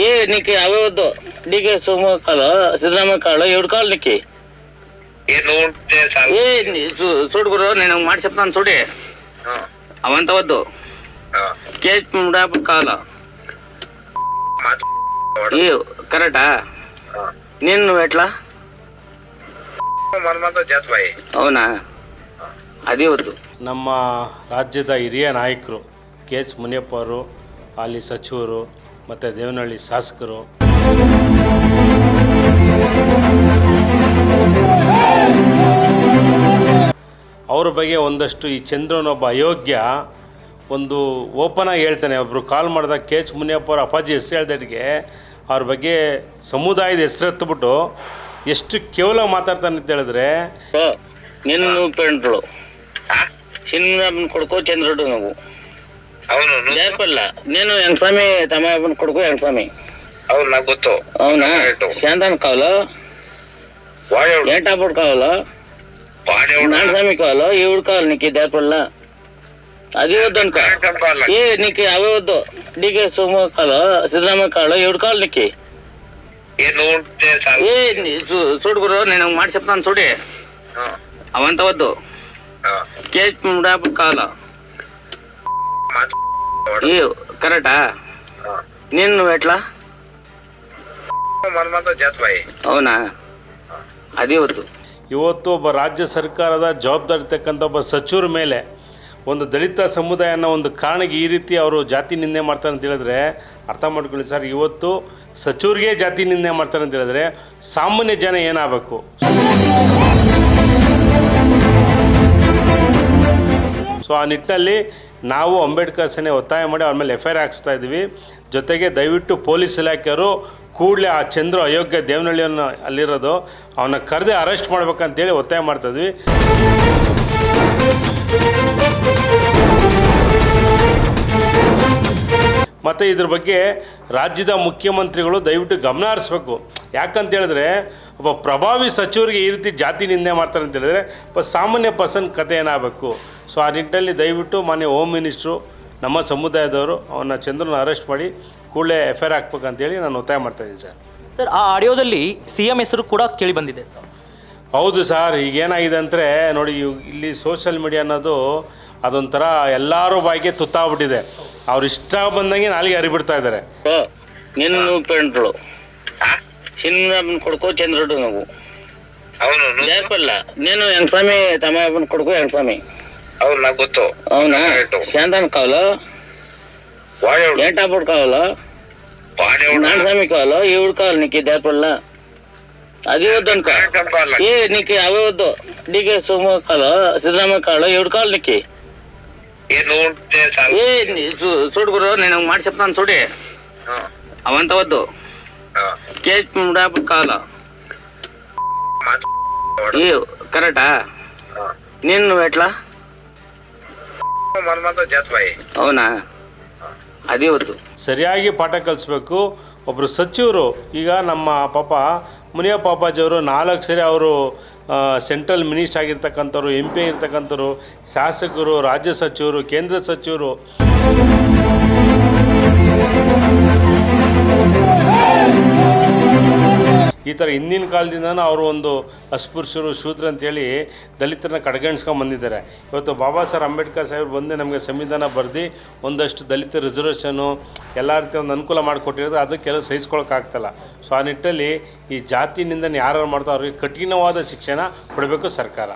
ఏ నీకు అవే వద్దు డీకే సోమ కాల సిద్ధరామయ్య కాల ఎవడు కాలు నీకు ఏ చూడు గురు నేను మాట చెప్తాను చూడే అవంతా వద్దు కేజీ కావాలా ఏ కరెక్టా నేను నువ్వు ఎట్లా అవుನಾ ಅದೇ ವತ್ತು ನಮ್ಮ ರಾಜ್ಯದ ಹಿರಿಯ ನಾಯಕರು ಕೆ ಎಚ್ ಮುನಿಯಪ್ಪ ಅವರು ಅಲ್ಲಿ ಸಚಿವರು ಮತ್ತು ದೇವನಹಳ್ಳಿ ಶಾಸಕರು ಅವ್ರ ಬಗ್ಗೆ ಒಂದಷ್ಟು ಈ ಚಂದ್ರನೊಬ್ಬ ಅಯೋಗ್ಯ ಒಂದು ಓಪನ್ ಆಗಿ ಹೇಳ್ತಾನೆ. ಒಬ್ಬರು ಕಾಲ್ ಮಾಡಿದಾಗ ಕೆ ಎಚ್ ಮುನಿಯಪ್ಪ ಅವರ ಅಪ್ಪಾಜಿ ಹೆಸರು ಹೇಳ್ದಾಟಿಗೆ ಅವ್ರ ಬಗ್ಗೆ ಸಮುದಾಯದ ಹೆಸರೆತ್ತಬಿಟ್ಟು ಎಷ್ಟು ಕೇವಲ ಮಾತಾಡ್ತಾನೆ ಅಂತ ಹೇಳಿದ್ರೆ నిన్ను నువ్వు పెంటలు చిన్న కొడుకు చంద్రుడు నువ్వు లేపల్ల నేను ఎంగస్వామి తమ్మ కొడుకు ఎంగస్వామి అవునా శాంతాన్ కావాలో ఏంటాపుడు కావాలో నాన్నస్వామి కావాలో ఎవడు కావాలి నీకు దేపల్ల అది వద్దు అనుకో ఏ నీకు అవే వద్దు డీకే సోమ కావాలో సిద్ధరామయ్య కావాలో ఎవడు కావాలి నీకు ఏ చూడు గురు నేను మాట చెప్తాను చూడే అవంతా వద్దు కేజీ కావాలా ఏ కరెక్టా నేను నువ్వు ఎట్లా అవుನಾ ಅದೇ ವತ್ತು ಇವತ್ತು ಒಬ್ಬ ರಾಜ್ಯ ಸರ್ಕಾರದ ಜವಾಬ್ದಾರಿ ಇರ್ತಕ್ಕಂಥ ಒಬ್ಬ ಸಚಿವರ ಮೇಲೆ ಒಂದು ದಲಿತ ಸಮುದಾಯನ ಒಂದು ಕಾರಣಕ್ಕೆ ಈ ರೀತಿ ಅವರು ಜಾತಿ ನಿಂದೆ ಮಾಡ್ತಾರೆ ಅಂತ ಹೇಳಿದ್ರೆ ಅರ್ಥ ಮಾಡ್ಕೊಳ್ಳಿ ಸರ್. ಇವತ್ತು ಸಚಿವರಿಗೆ ಜಾತಿ ನಿಂದೆ ಮಾಡ್ತಾರೆ ಅಂತ ಹೇಳಿದ್ರೆ ಸಾಮಾನ್ಯ ಜನ ಏನಾಗಬೇಕು? ಸೊ ಆ ನಿಟ್ಟಿನಲ್ಲಿ ನಾವು ಅಂಬೇಡ್ಕರ್ ಸೇನೆ ಒತ್ತಾಯ ಮಾಡಿ ಅವ್ರ ಮೇಲೆ FIR ಹಾಕಿಸ್ತಾ ಇದ್ದೀವಿ. ಜೊತೆಗೆ ದಯವಿಟ್ಟು ಪೊಲೀಸ್ ಇಲಾಖೆಯವರು ಕೂಡಲೇ ಆ ಚಂದ್ರ ಅಯೋಗ್ಯ ದೇವನಹಳ್ಳಿಯನ್ನು ಅಲ್ಲಿರೋದು ಅವನ್ನ ಕರೆದೇ ಅರೆಸ್ಟ್ ಮಾಡ್ಬೇಕಂತೇಳಿ ಒತ್ತಾಯ ಮಾಡ್ತಾಯಿದ್ವಿ. ಮತ್ತು ಇದ್ರ ಬಗ್ಗೆ ರಾಜ್ಯದ ಮುಖ್ಯಮಂತ್ರಿಗಳು ದಯವಿಟ್ಟು ಗಮನ ಹರಿಸ್ಬೇಕು. ಯಾಕಂತ ಹೇಳಿದ್ರೆ ಒಬ್ಬ ಪ್ರಭಾವಿ ಸಚಿವರಿಗೆ ಈ ರೀತಿ ಜಾತಿ ನಿಂದೆ ಮಾಡ್ತಾರೆ ಅಂತ ಹೇಳಿದ್ರೆ ಒಬ್ಬ ಸಾಮಾನ್ಯ ಪರ್ಸನ್ ಕತೆ ಏನಾಗಬೇಕು? ಸೊ ಆ ನಿಟ್ಟಿನಲ್ಲಿ ದಯವಿಟ್ಟು ಮಾನ್ಯ ಹೋಮ್ ಮಿನಿಸ್ಟ್ರು ನಮ್ಮ ಸಮುದಾಯದವರು ಅವನ್ನ ಚಂದ್ರನ ಅರೆಸ್ಟ್ ಮಾಡಿ ಕೂಡಲೇ FIR ಹಾಕ್ಬೇಕಂತೇಳಿ ನಾನು ಒತ್ತಾಯ ಮಾಡ್ತಾಯಿದ್ದೀನಿ ಸರ್. ಸರ್, ಆ ಆಡಿಯೋದಲ್ಲಿ CM ಹೆಸರು ಕೂಡ ಕೇಳಿ ಬಂದಿದೆ ಸರ್. ಹೌದು ಸರ್. ಈಗೇನಾಗಿದೆ ಅಂದರೆ ನೋಡಿ, ಇಲ್ಲಿ ಸೋಷಿಯಲ್ ಮೀಡಿಯಾ ಅನ್ನೋದು ಅದೊಂಥರ ಎಲ್ಲರೂ ಬಾಯಿಗೆ ತುತ್ತಾಗ್ಬಿಟ್ಟಿದೆ. ಅವ್ರು ಇಷ್ಟ ಬಂದಂಗೆ ನಾಲಿಗೆ ಹರಿಬಿಡ್ತಾ ಇದ್ದಾರೆ. నిన్ను నువ్వు పెంటలు చిన్న కొడుకు చంద్రుడు నువ్వు లేపల్ల నేను ఎంగస్వామి తమ్మ కొడుకు ఎంగస్వామి అవునా శాంతాన్ కావాలో ఏంటాపుడు కావాలో నాన్నస్వామి కావాలో ఎవడు కావాలి నీకు దేపల్ల అది వద్దు అనుకో ఏ నీకు అవే వద్దు డీకే సోమ కావాలో సిద్ధరామయ్య కావాలో ఎవడు కావాలి నీకు ఏ చూడు గురు నేను మాట చెప్తాను చూడే అవంతా వద్దు కేజీ కావాలా ఏ కరెక్టా నేను నువ్వు ఎట్లా అవుನಾ ಅದೇ ವತ್ತು ಸರಿಯಾಗಿ ಪಾಠ ಕಲಿಸ್ಬೇಕು. ಒಬ್ಬರು ಸಚಿವರು ಈಗ ನಮ್ಮ ಪಾಪ ಮುನಿಯಪ್ಪ ಅಪ್ಪಾಜಿಯವರು 4 ಸರಿ ಅವರು ಸೆಂಟ್ರಲ್ ಮಿನಿಸ್ಟರ್ ಆಗಿರ್ತಕ್ಕಂಥವ್ರು, MP ಆಗಿರ್ತಕ್ಕಂಥವ್ರು, ಶಾಸಕರು, ರಾಜ್ಯ ಸಚಿವರು, ಕೇಂದ್ರ ಸಚಿವರು. ಈ ಥರ ಹಿಂದಿನ ಕಾಲದಿಂದನೂ ಅವರು ಒಂದು ಅಸ್ಪೃಶ್ಯರು, ಶೂದ್ರ ಅಂತೇಳಿ ದಲಿತರನ್ನ ಕಡೆಗಣಿಸ್ಕೊಂಡು ಬಂದಿದ್ದಾರೆ. ಇವತ್ತು ಬಾಬಾ ಸಾಹೇಬ್ ಅಂಬೇಡ್ಕರ್ ಸಾಹೇಬರು ಬಂದು ನಮಗೆ ಸಂವಿಧಾನ ಬರೆದು ಒಂದಷ್ಟು ದಲಿತ ರಿಸರ್ವೇಷನ್ನು ಎಲ್ಲ ರೀತಿ ಒಂದು ಅನುಕೂಲ ಮಾಡಿಕೊಟ್ಟಿರೋದು ಅದಕ್ಕೆಲ್ಲ ಸಹಿಸ್ಕೊಳಕ್ಕಾಗ್ತಲ್ಲ. ಸೊ ಆ ನಿಟ್ಟಲ್ಲಿ ಈ ಜಾತಿ ನಿಂದನೆ ಯಾರು ಮಾಡ್ತಾರೋ ಅವ್ರಿಗೆ ಕಠಿಣವಾದ ಶಿಕ್ಷಣ ಕೊಡಬೇಕು ಸರ್ಕಾರ.